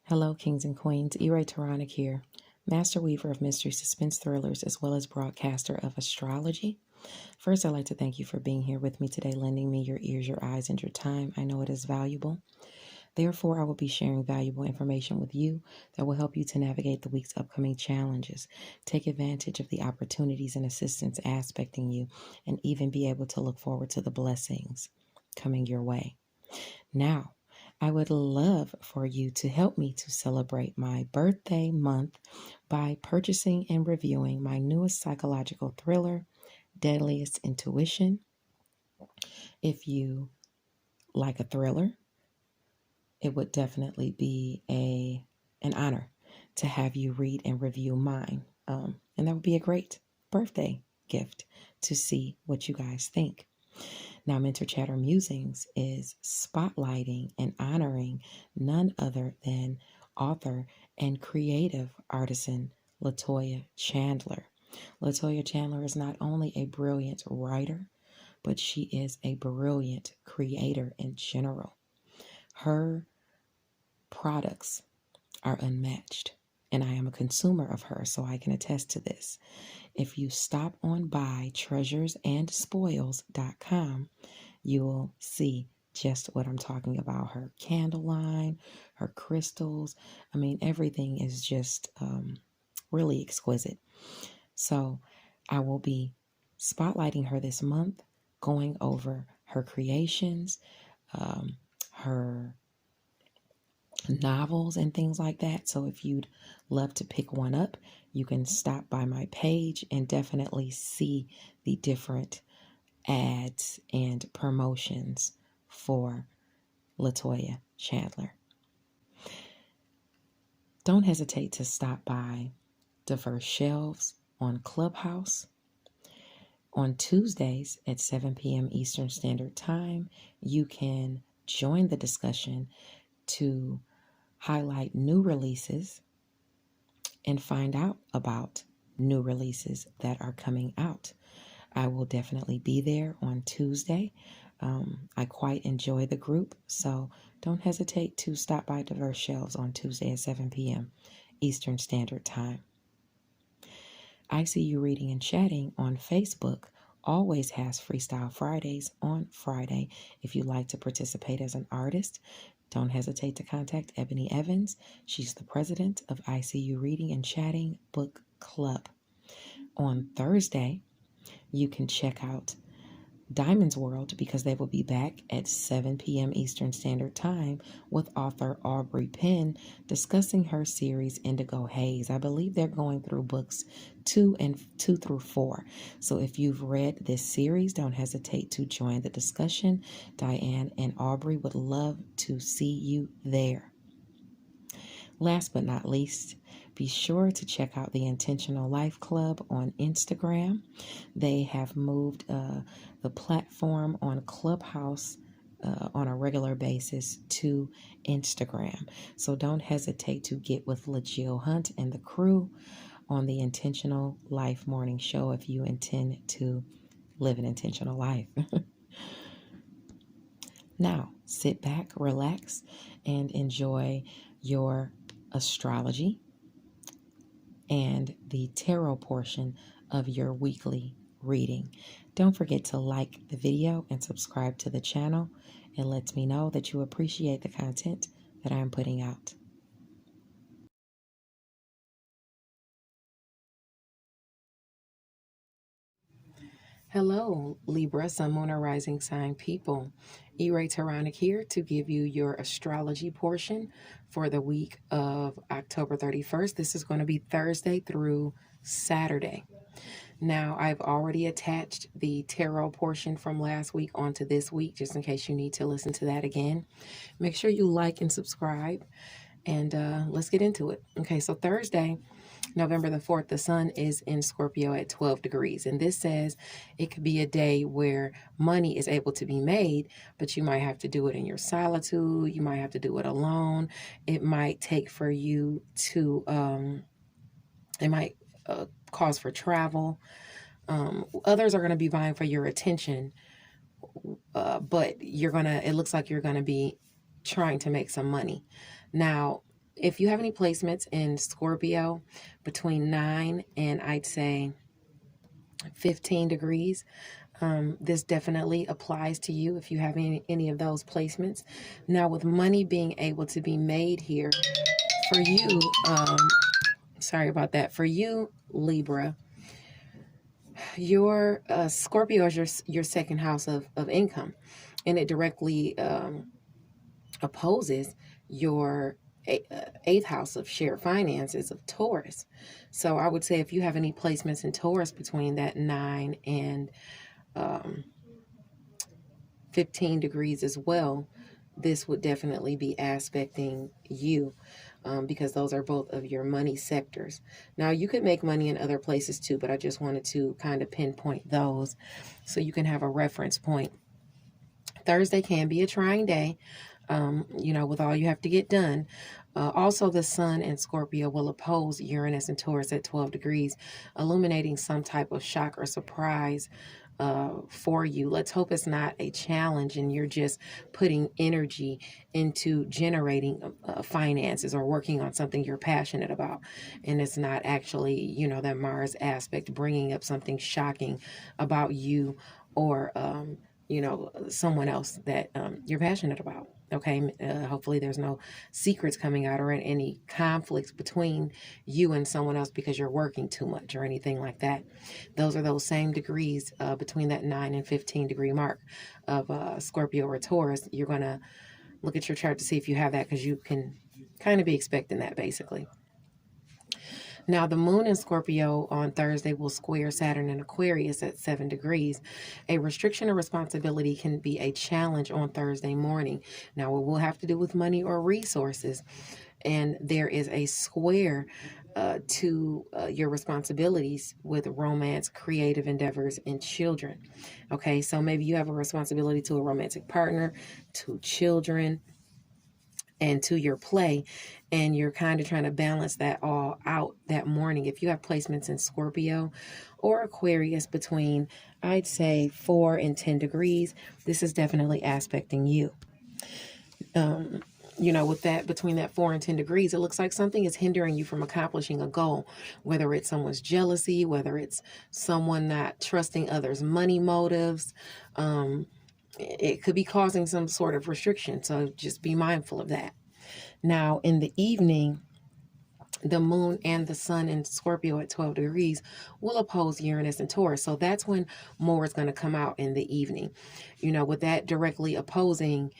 Hello, kings and queens. E-Ray Taronic here, master weaver of mystery suspense thrillers, as well as broadcaster of astrology. First, I'd like to thank you for being here with me today, lending me your ears, your eyes, and your time. I know it is valuable. Therefore, I will be sharing valuable information with you that will help you to navigate the week's upcoming challenges, take advantage of the opportunities and assistance aspecting you, and even be able to look forward to the blessings coming your way. Now, I would love for you to help me to celebrate my birthday month by purchasing and reviewing my newest psychological thriller, Deadliest Intuition. If you like a thriller, it would definitely be an honor to have you read and review mine. And that would be a great birthday gift to see what you guys think. Now, Mentor Chatter Musings is spotlighting and honoring none other than author and creative artisan Latoya Chandler. Latoya Chandler is not only a brilliant writer, but she is a brilliant creator in general. Her products are unmatched, and I am a consumer of her, so I can attest to this. If you stop on by treasuresandspoils.com, you will see just what I'm talking about. Her candle line, her crystals. I mean, everything is just really exquisite. So I will be spotlighting her this month, going over her creations, her novels and things like that. So if you'd love to pick one up, you can stop by my page and definitely see the different ads and promotions for Latoya Chandler. Don't hesitate to stop by Diverse Shelves on Clubhouse. On Tuesdays at 7 p.m. Eastern Standard Time, you can join the discussion to highlight new releases and find out about new releases that are coming out. I will definitely be there on Tuesday. I quite enjoy the group, so don't hesitate to stop by Diverse Shelves on Tuesday at 7 p.m. Eastern Standard Time. I See You Reading and Chatting on Facebook always has Freestyle Fridays on Friday. If you'd like to participate as an artist, don't hesitate to contact Ebony Evans. She's the president of ICU Reading and Chatting Book Club. On Thursday, you can check out Diamond's World because they will be back at 7 p.m. Eastern Standard Time with author Aubrey Penn discussing her series Indigo Haze. I believe they're going through books 2 through 4. So if you've read this series, don't hesitate to join the discussion. Diane and Aubrey would love to see you there. Last but not least, be sure to check out the Intentional Life Club on Instagram. They have moved the platform on Clubhouse on a regular basis to Instagram. So don't hesitate to get with LaJill Hunt and the crew on the Intentional Life Morning Show if you intend to live an intentional life. Now, sit back, relax, and enjoy your astrology and the tarot portion of your weekly reading. Don't forget to like the video and subscribe to the channel. It lets me know that you appreciate the content that I am putting out. Hello, Libra, Sun, Moon, or Rising sign people. E-Ray Taronic here to give you your astrology portion for the week of October 31st. This is going to be Thursday through Saturday. Now, I've already attached the tarot portion from last week onto this week, just in case you need to listen to that again. Make sure you like and subscribe, and let's get into it. Okay, so Thursday, November the 4th, the sun is in Scorpio at 12 degrees. And this says it could be a day where money is able to be made, but you might have to do it in your solitude. You might have to do it alone. It might take for you to, it might cause for travel. Others are going to be vying for your attention, but it looks like you're going to be trying to make some money. Now, if you have any placements in Scorpio between 9 and I'd say 15 degrees, this definitely applies to you if you have any of those placements. Now, with money being able to be made here for you, sorry about that, for you, Libra, your Scorpio is your second house of income, and it directly opposes your eighth house of shared finances of Taurus. So I would say if you have any placements in Taurus between that 9 and 15 degrees as well, this would definitely be aspecting you, because those are both of your money sectors. Now, you could make money in other places too, but I just wanted to kind of pinpoint those so you can have a reference point. Thursday can be a trying day, with all you have to get done. Also, the Sun in Scorpio will oppose Uranus and Taurus at 12 degrees, illuminating some type of shock or surprise for you. Let's hope it's not a challenge and you're just putting energy into generating finances or working on something you're passionate about. And it's not actually, that Mars aspect bringing up something shocking about you or, someone else that you're passionate about. Okay, hopefully there's no secrets coming out or any conflicts between you and someone else because you're working too much or anything like that. Those are those same degrees between that 9 and 15 degree mark of Scorpio or Taurus. You're going to look at your chart to see if you have that, because you can kind of be expecting that basically. Now, the moon in Scorpio on Thursday will square Saturn in Aquarius at 7 degrees. A restriction or responsibility can be a challenge on Thursday morning. Now, it will have to do with money or resources. And there is a square to your responsibilities with romance, creative endeavors, and children. Okay, so maybe you have a responsibility to a romantic partner, to children, and to your play, and you're kind of trying to balance that all out that morning. If you have placements in Scorpio or Aquarius between, I'd say, 4 and 10 degrees, this is definitely aspecting you. With that, between that 4 and 10 degrees, it looks like something is hindering you from accomplishing a goal, whether it's someone's jealousy, whether it's someone not trusting others' money motives. It could be causing some sort of restriction, so just be mindful of that. Now, in the evening, the moon and the sun in Scorpio at 12 degrees will oppose Uranus and Taurus. So that's when more is going to come out in the evening. With that directly opposing,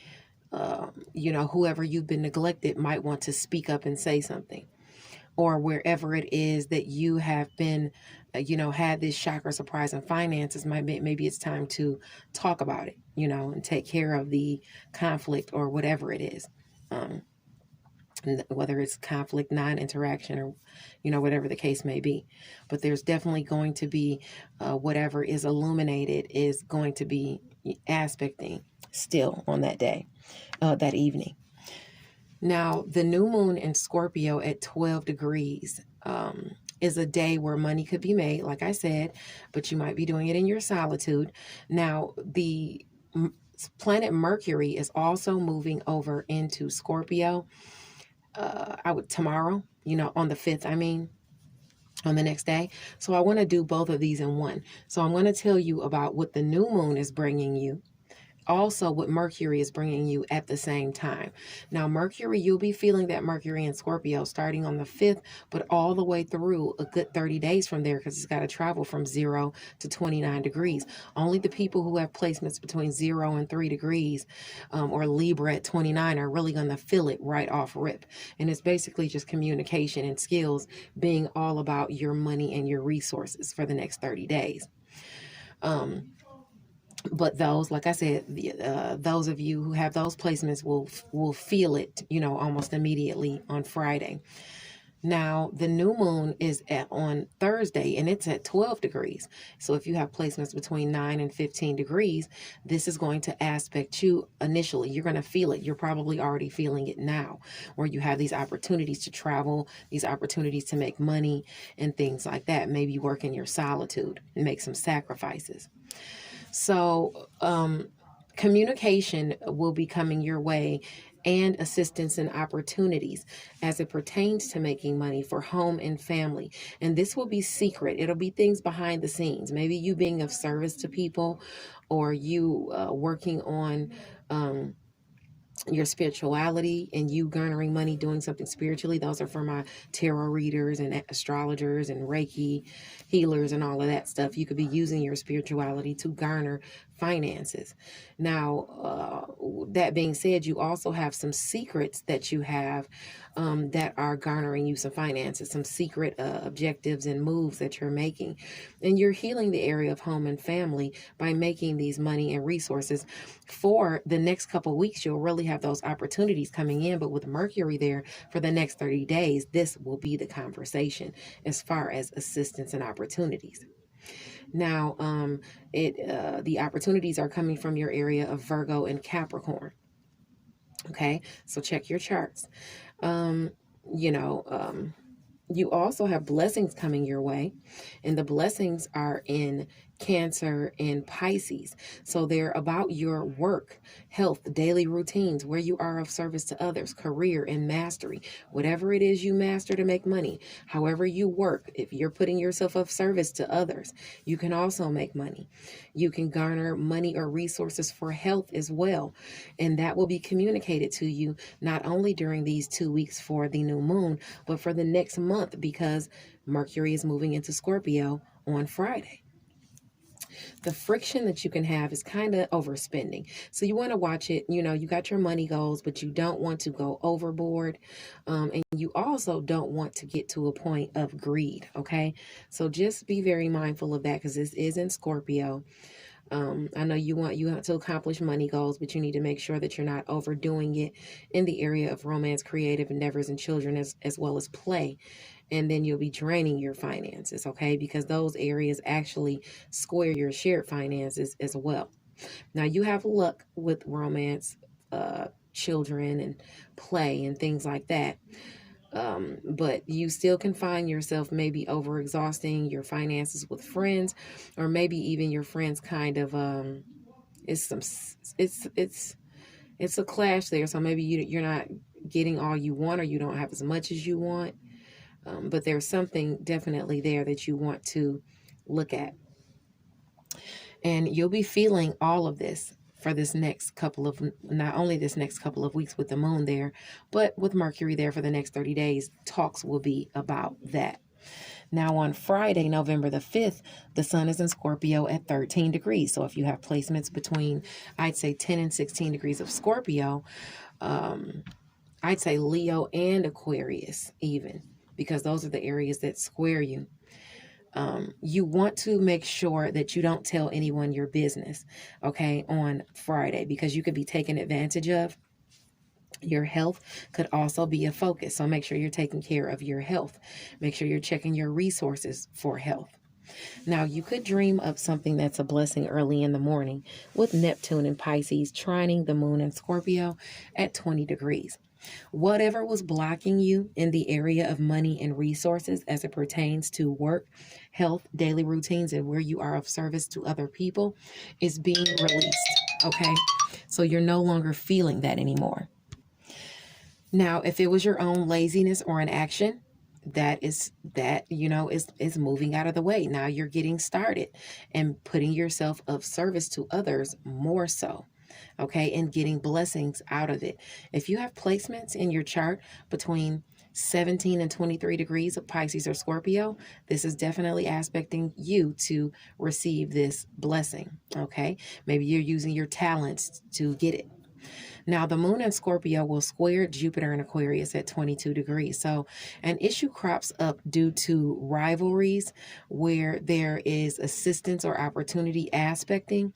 whoever you've been neglected might want to speak up and say something. Or wherever it is that you have been, had this shock or surprise in finances, maybe it's time to talk about it, and take care of the conflict or whatever it is. Whether it's conflict, non-interaction, or, whatever the case may be. But there's definitely going to be whatever is illuminated is going to be aspecting still on that day, that evening. Now, the new moon in Scorpio at 12 degrees is a day where money could be made, like I said, but you might be doing it in your solitude. Now, the planet Mercury is also moving over into Scorpio tomorrow, on the 5th, on the next day. So I want to do both of these in one. So I'm going to tell you about what the new moon is bringing you. Also, what Mercury is bringing you at the same time. Now, Mercury, you'll be feeling that Mercury in Scorpio starting on the 5th, but all the way through a good 30 days from there, because it's got to travel from 0 to 29 degrees. Only the people who have placements between 0 and 3 degrees or Libra at 29 are really going to feel it right off rip. And it's basically just communication and skills being all about your money and your resources for the next 30 days. But those, like I said, those of you who have those placements will feel it, almost immediately on Friday. Now, the new moon is on Thursday, and it's at 12 degrees. So if you have placements between 9 and 15 degrees, this is going to aspect you initially. You're going to feel it. You're probably already feeling it now, where you have these opportunities to travel, these opportunities to make money and things like that. Maybe work in your solitude and make some sacrifices. So communication will be coming your way, and assistance and opportunities as it pertains to making money for home and family. And this will be secret. It'll be things behind the scenes. Maybe you being of service to people, or you working on your spirituality and you garnering money doing something spiritually. Those are for my tarot readers and astrologers and Reiki healers and all of that stuff. You could be using your spirituality to garner finances. Now, that being said, you also have some secrets that you have that are garnering you some finances, some secret objectives and moves that you're making. And you're healing the area of home and family by making these money and resources. For the next couple of weeks, you'll really have those opportunities coming in. But with Mercury there for the next 30 days, this will be the conversation as far as assistance and opportunities. Now, the opportunities are coming from your area of Virgo and Capricorn. Okay, so check your charts. You also have blessings coming your way, and the blessings are in Cancer and Pisces. So they're about your work, health, daily routines, where you are of service to others, career and mastery, whatever it is you master to make money, however you work. If you're putting yourself of service to others, you can also make money. You can garner money or resources for health as well. And that will be communicated to you not only during these 2 weeks for the new moon, but for the next month, because Mercury is moving into Scorpio on Friday. The friction that you can have is kind of overspending. So you want to watch it. You got your money goals, but you don't want to go overboard. And you also don't want to get to a point of greed. Okay. So just be very mindful of that, because this is in Scorpio. I know you want to accomplish money goals, but you need to make sure that you're not overdoing it in the area of romance, creative endeavors, and children, as well as play. And then you'll be draining your finances, okay? Because those areas actually square your shared finances as well. Now, you have luck with romance, children, and play, and things like that. But you still can find yourself maybe overexhausting your finances with friends, or maybe even your friends kind of it's a clash there. So maybe you're not getting all you want, or you don't have as much as you want. But there's something definitely there that you want to look at. And you'll be feeling all of this for this next couple of, not only this next couple of weeks with the moon there, but with Mercury there for the next 30 days, talks will be about that. Now on Friday, November the 5th, the sun is in Scorpio at 13 degrees. So if you have placements between, I'd say 10 and 16 degrees of Scorpio, I'd say Leo and Aquarius even, because those are the areas that square you. You want to make sure that you don't tell anyone your business, okay, on Friday, because you could be taken advantage of. Your health could also be a focus. So make sure you're taking care of your health. Make sure you're checking your resources for health. Now, you could dream of something that's a blessing early in the morning with Neptune and Pisces trining the moon in Scorpio at 20 degrees. Whatever was blocking you in the area of money and resources as it pertains to work, health, daily routines, and where you are of service to other people is being released, okay? So you're no longer feeling that anymore. Now, if it was your own laziness or inaction, is moving out of the way. Now you're getting started and putting yourself of service to others more so. Okay, and getting blessings out of it. If you have placements in your chart between 17 and 23 degrees of Pisces or Scorpio, this is definitely aspecting you to receive this blessing. Okay, maybe you're using your talents to get it. Now, the moon in Scorpio will square Jupiter in Aquarius at 22 degrees. So an issue crops up due to rivalries where there is assistance or opportunity aspecting.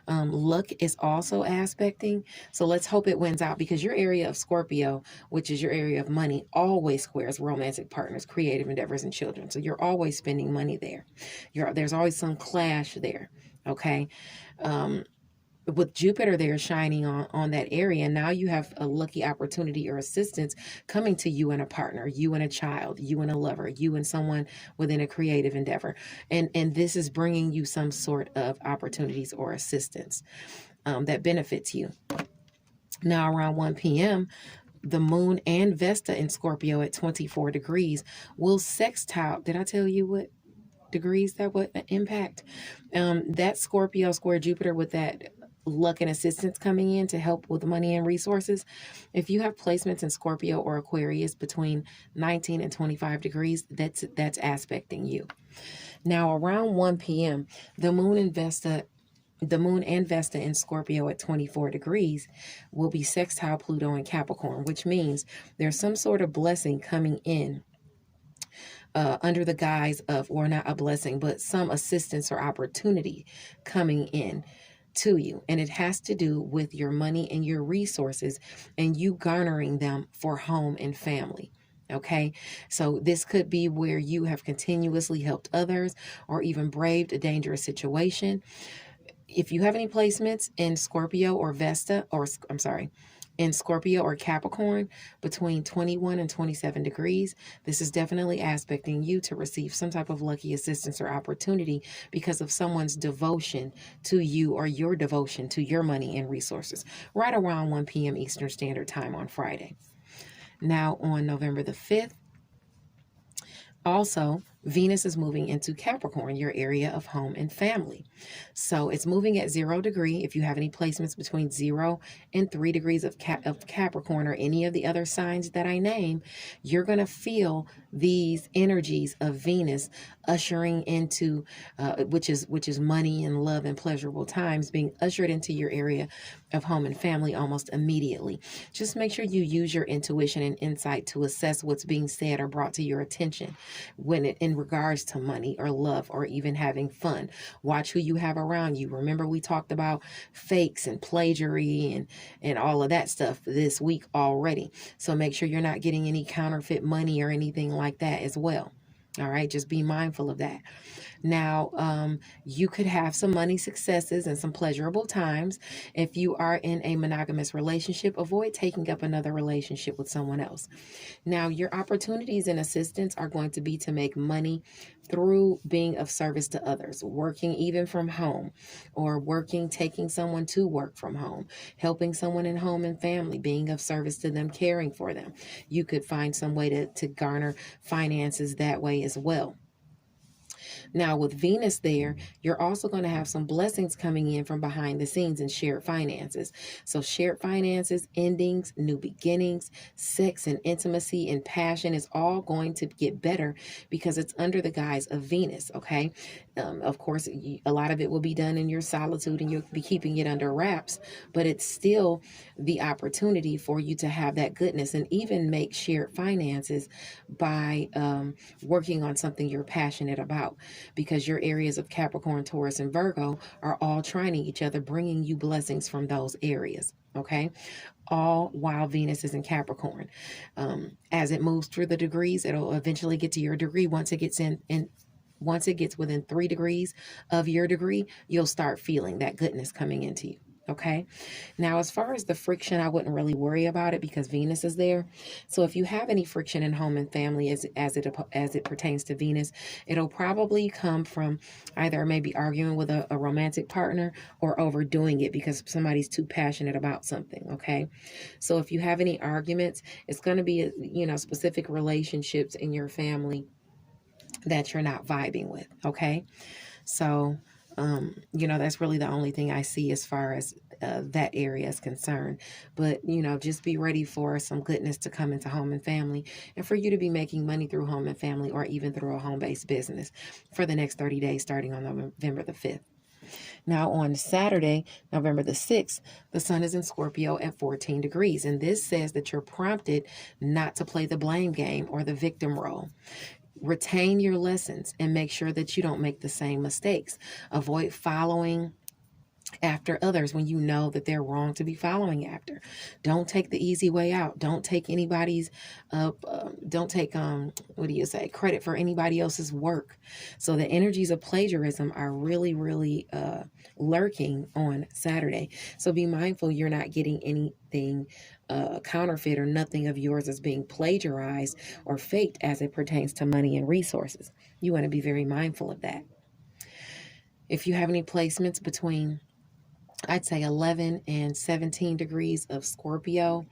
Luck is also aspecting. So let's hope it wins out, because your area of Scorpio, which is your area of money, always squares romantic partners, creative endeavors, and children. So you're always spending money there. There's always some clash there. Okay. With Jupiter there shining on that area, now you have a lucky opportunity or assistance coming to you and a partner, you and a child, you and a lover, you and someone within a creative endeavor. And this is bringing you some sort of opportunities or assistance that benefits you. Now around 1 p.m., the moon and Vesta in Scorpio at 24 degrees will sextile. Did I tell you what degrees that would impact? That Scorpio square Jupiter with that luck and assistance coming in to help with money and resources. If you have placements in Scorpio or Aquarius between 19 and 25 degrees, that's aspecting you. Now around 1 p.m., the moon and Vesta in Scorpio at 24 degrees will be sextile Pluto in Capricorn, which means there's some sort of blessing coming in under the guise of, or not a blessing, but some assistance or opportunity coming in to you. And it has to do with your money and your resources and you garnering them for home and family. Okay, so this could be where you have continuously helped others or even braved a dangerous situation. If you have any placements in Scorpio or Vesta, or I'm sorry, in Scorpio or Capricorn between 21 and 27 degrees, this is definitely aspecting you to receive some type of lucky assistance or opportunity because of someone's devotion to you or your devotion to your money and resources, right around 1 p.m. Eastern Standard Time on Friday. Now on November the 5th, also, Venus is moving into Capricorn, your area of home and family. So it's moving at 0 degree. If you have any placements between 0 and 3 degrees of Capricorn or any of the other signs that I name, you're going to feel these energies of Venus ushering into, which is money and love and pleasurable times, being ushered into your area of home and family almost immediately. Just make sure you use your intuition and insight to assess what's being said or brought to your attention when in regards to money or love or even having fun. Watch who you have around you. Remember, we talked about fakes and plagiarism and all of that stuff this week already. So make sure you're not getting any counterfeit money or anything like that as well. All right, just be mindful of that. Now, you could have some money successes and some pleasurable times. If you are in a monogamous relationship, avoid taking up another relationship with someone else. Now, your opportunities and assistance are going to be to make money through being of service to others, working even from home, or taking someone to work from home, helping someone in home and family, being of service to them, caring for them. You could find some way to garner finances that way as well. Now, with Venus there, you're also going to have some blessings coming in from behind the scenes and shared finances. So shared finances, endings, new beginnings, sex and intimacy and passion is all going to get better because it's under the guise of Venus, okay? Of course, a lot of it will be done in your solitude and you'll be keeping it under wraps, but it's still the opportunity for you to have that goodness and even make shared finances by working on something you're passionate about, because your areas of Capricorn, Taurus, and Virgo are all trining each other, bringing you blessings from those areas, okay? All while Venus is in Capricorn. As it moves through the degrees, it'll eventually get to your degree. Once it gets within 3 degrees of your degree, you'll start feeling that goodness coming into you. Okay. Now, as far as the friction, I wouldn't really worry about it because Venus is there. So if you have any friction in home and family as it pertains to Venus, it'll probably come from either maybe arguing with a romantic partner or overdoing it because somebody's too passionate about something. Okay. So if you have any arguments, it's going to be, specific relationships in your family that you're not vibing with. Okay. So, that's really the only thing I see as far as that area is concerned. But, just be ready for some goodness to come into home and family and for you to be making money through home and family or even through a home-based business for the next 30 days starting on November the 5th. Now on Saturday, November the 6th, the sun is in Scorpio at 14 degrees. And this says that you're prompted not to play the blame game or the victim role. Retain your lessons and make sure that you don't make the same mistakes. Avoid following after others when you know that they're wrong to be following after. Don't take the easy way out. Don't take anybody's credit for anybody else's work. So the energies of plagiarism are really, really lurking on Saturday. So be mindful you're not getting anything counterfeit or nothing of yours is being plagiarized or faked as it pertains to money and resources. You want to be very mindful of that. If you have any placements between I'd say 11 and 17 degrees of Scorpio.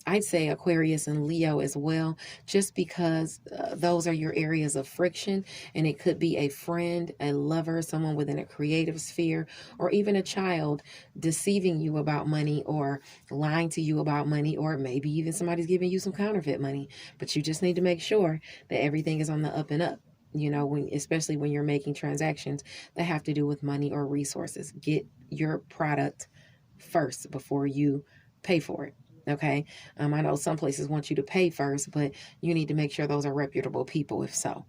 I'd say Aquarius and Leo as well, just because those are your areas of friction, and it could be a friend, a lover, someone within a creative sphere, or even a child deceiving you about money or lying to you about money, or maybe even somebody's giving you some counterfeit money. But you just need to make sure that everything is on the up and up. You know, especially when you're making transactions that have to do with money or resources. Get your product first before you pay for it. Okay. I know some places want you to pay first, but you need to make sure those are reputable people if so.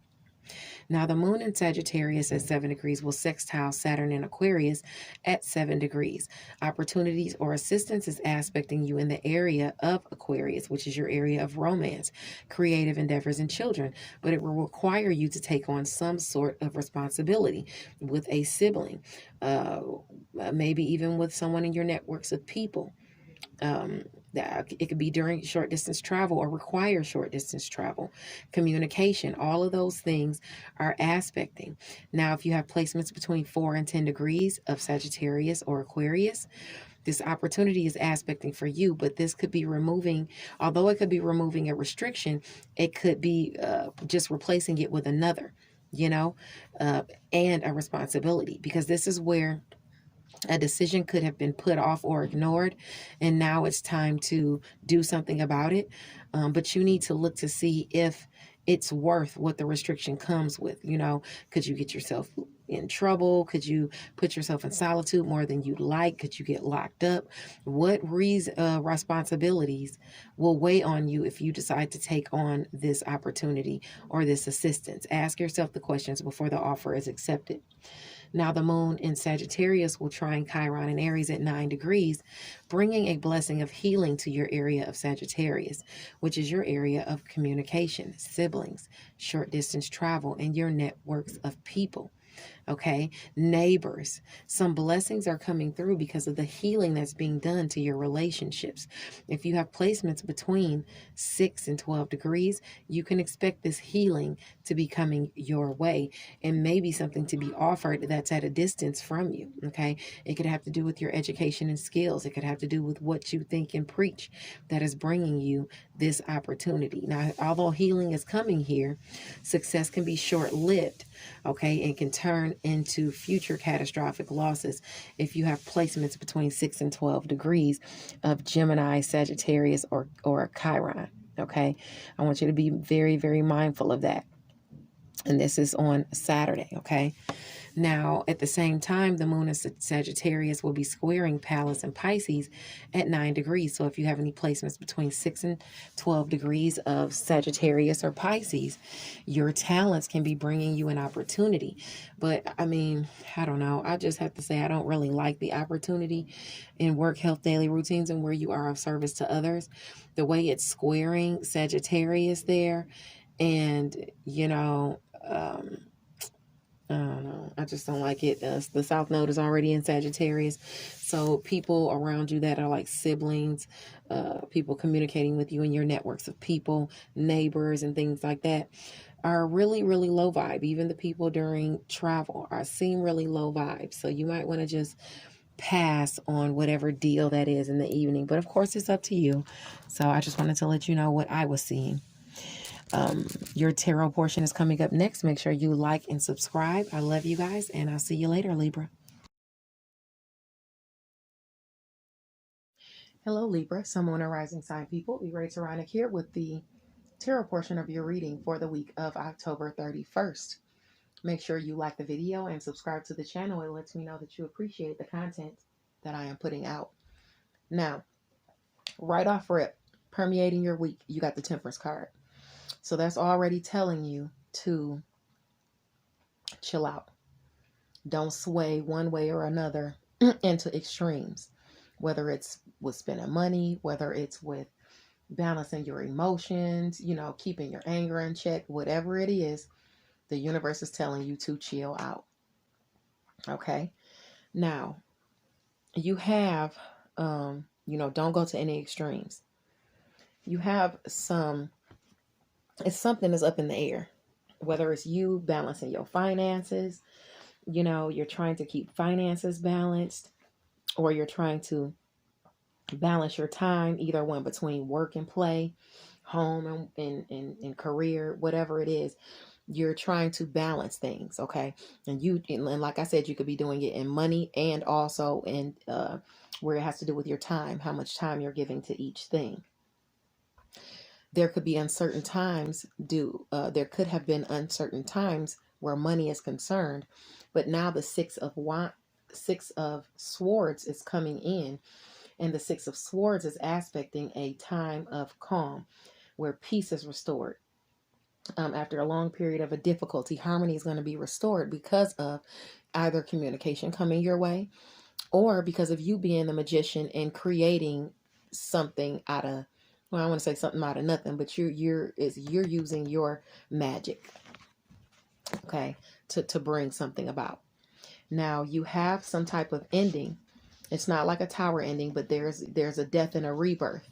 Now, the moon in Sagittarius at 7 degrees will sextile Saturn in Aquarius at 7 degrees. Opportunities or assistance is aspecting you in the area of Aquarius, which is your area of romance, creative endeavors, and children. But it will require you to take on some sort of responsibility with a sibling, maybe even with someone in your networks of people. It could be during short distance travel or require short distance travel, communication. All of those things are aspecting. Now, if you have placements between 4 and 10 degrees of Sagittarius or Aquarius, this opportunity is aspecting for you, but this could be removing, although it could be removing a restriction, it could be just replacing it with another, and a responsibility, because this is where a decision could have been put off or ignored, and now it's time to do something about it. But you need to look to see if it's worth what the restriction comes with. Could you get yourself in trouble? Could you put yourself in solitude more than you'd like? Could you get locked up? What responsibilities will weigh on you if you decide to take on this opportunity or this assistance? Ask yourself the questions before the offer is accepted. Now, the moon in Sagittarius will trine Chiron in Aries at 9 degrees, bringing a blessing of healing to your area of Sagittarius, which is your area of communication, siblings, short distance travel, and your networks of people. Okay, neighbors, some blessings are coming through because of the healing that's being done to your relationships. If you have placements between 6 and 12 degrees, you can expect this healing to be coming your way, and maybe something to be offered that's at a distance from you. Okay, it could have to do with your education and skills. It could have to do with what you think and preach that is bringing you this opportunity. Now, although healing is coming here, success can be short-lived, okay, and can turn into future catastrophic losses if you have placements between 6 and 12 degrees of Gemini, Sagittarius, or Chiron. Okay, I want you to be very, very mindful of that. And this is on Saturday. Okay. Now, at the same time, the moon in Sagittarius will be squaring Pallas and Pisces at 9 degrees. So if you have any placements between 6 and 12 degrees of Sagittarius or Pisces, your talents can be bringing you an opportunity. But I mean, I don't know. I just have to say I don't really like the opportunity in work, health, daily routines, and where you are of service to others. The way it's squaring Sagittarius there, and, I don't know. I just don't like it. The South Node is already in Sagittarius. So people around you that are like siblings, people communicating with you in your networks of people, neighbors and things like that are really, really low vibe. Even the people during travel seem really low vibe. So you might want to just pass on whatever deal that is in the evening. But of course, it's up to you. So I just wanted to let you know what I was seeing. Your tarot portion is coming up next. Make sure you like and subscribe. I love you guys, and I'll see you later, Libra. Hello, Libra, Sun, Moon, and Rising sign people. Be ready to Ronick here with the tarot portion of your reading for the week of October 31st. Make sure you like the video and subscribe to the channel. It lets me know that you appreciate the content that I am putting out. Now, right off rip, permeating your week, you got the Temperance card. So that's already telling you to chill out. Don't sway one way or another into extremes, whether it's with spending money, whether it's with balancing your emotions, keeping your anger in check, whatever it is, the universe is telling you to chill out. Okay. Now, you have, don't go to any extremes. You have it's something that's up in the air, whether it's you balancing your finances, you're trying to keep finances balanced, or you're trying to balance your time, either one, between work and play, home and career, whatever it is. You're trying to balance things, okay? And like I said, you could be doing it in money and also in where it has to do with your time, how much time you're giving to each thing. There could be uncertain times there could have been uncertain times where money is concerned, but now the Six of Swords is coming in, and the Six of Swords is aspecting a time of calm where peace is restored. After a long period of a difficulty, harmony is going to be restored because of either communication coming your way, or because of you being the magician and creating something out of, well, I want to say something out of nothing, but you're using your magic, okay, to bring something about. Now you have some type of ending. It's not like a tower ending, but there's a death and a rebirth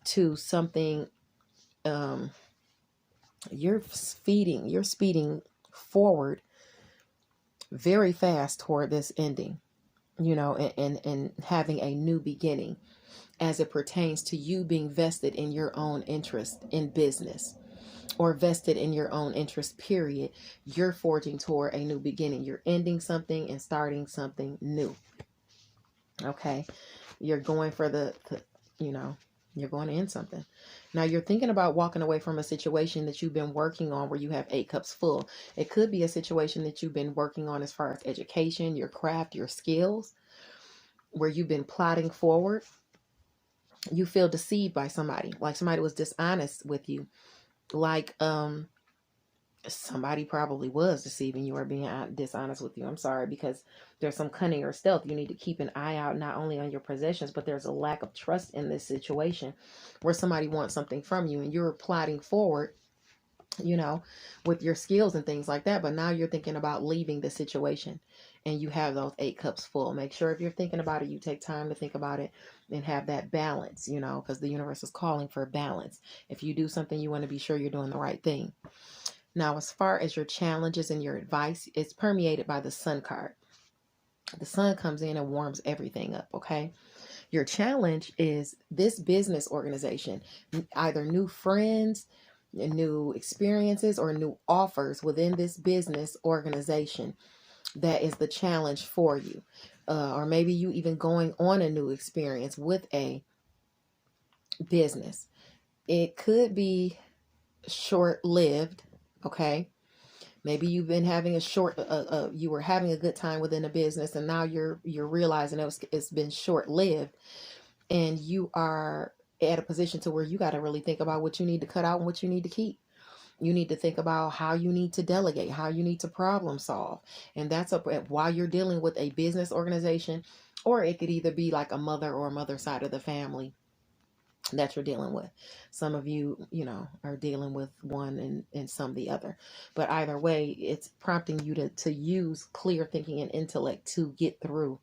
to something. You're speeding forward very fast toward this ending, and having a new beginning as it pertains to you being vested in your own interest in business, or vested in your own interest, period. You're forging toward a new beginning. You're ending something and starting something new. Okay. You're going for you're going to end something. Now you're thinking about walking away from a situation that you've been working on where you have 8 cups full. It could be a situation that you've been working on as far as education, your craft, your skills, where you've been plotting forward. You feel deceived by somebody, like somebody was dishonest with you. Like, somebody probably was deceiving you or being dishonest with you. I'm sorry, because there's some cunning or stealth. You need to keep an eye out, not only on your possessions, but there's a lack of trust in this situation where somebody wants something from you and you're plotting forward, with your skills and things like that. But now you're thinking about leaving the situation and you have those 8 cups full. Make sure if you're thinking about it, you take time to think about it and have that balance, because the universe is calling for balance. If you do something, you want to be sure you're doing the right thing. Now, as far as your challenges and your advice, it's permeated by the Sun card. The Sun comes in and warms everything up, okay? Your challenge is this business organization, either new friends, new experiences, or new offers within this business organization. That is the challenge for you. Or maybe you even going on a new experience with a business. It could be short-lived. Okay, maybe you've been having you were having a good time within a business, and now you're realizing it's been short-lived, and you are at a position to where you got to really think about what you need to cut out and what you need to keep. You need to think about how you need to delegate, how you need to problem solve, and that's while you're dealing with a business organization, or it could either be like a mother or a mother side of the family that you're dealing with. Some of you, are dealing with one and some the other. But either way, it's prompting you to use clear thinking and intellect to get through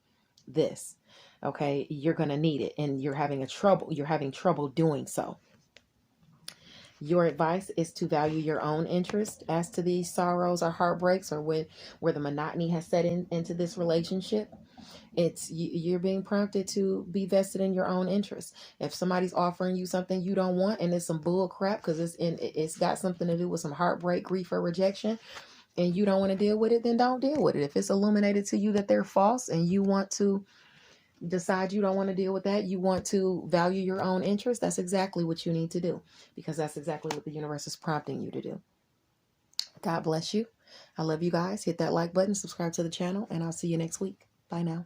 this. Okay, you're going to need it, and you're having trouble doing so. Your advice is to value your own interest as to these sorrows or heartbreaks, or where the monotony has set into this relationship. You're being prompted to be vested in your own interest. If somebody's offering you something you don't want and it's some bull crap because it's got something to do with some heartbreak, grief, or rejection, and you don't want to deal with it, then don't deal with it. If it's illuminated to you that they're false and you want to decide you don't want to deal with that, you want to value your own interest, that's exactly what you need to do, because that's exactly what the universe is prompting you to do. God bless you. I love you guys. Hit that like button, subscribe to the channel, and I'll see you next week. Bye now.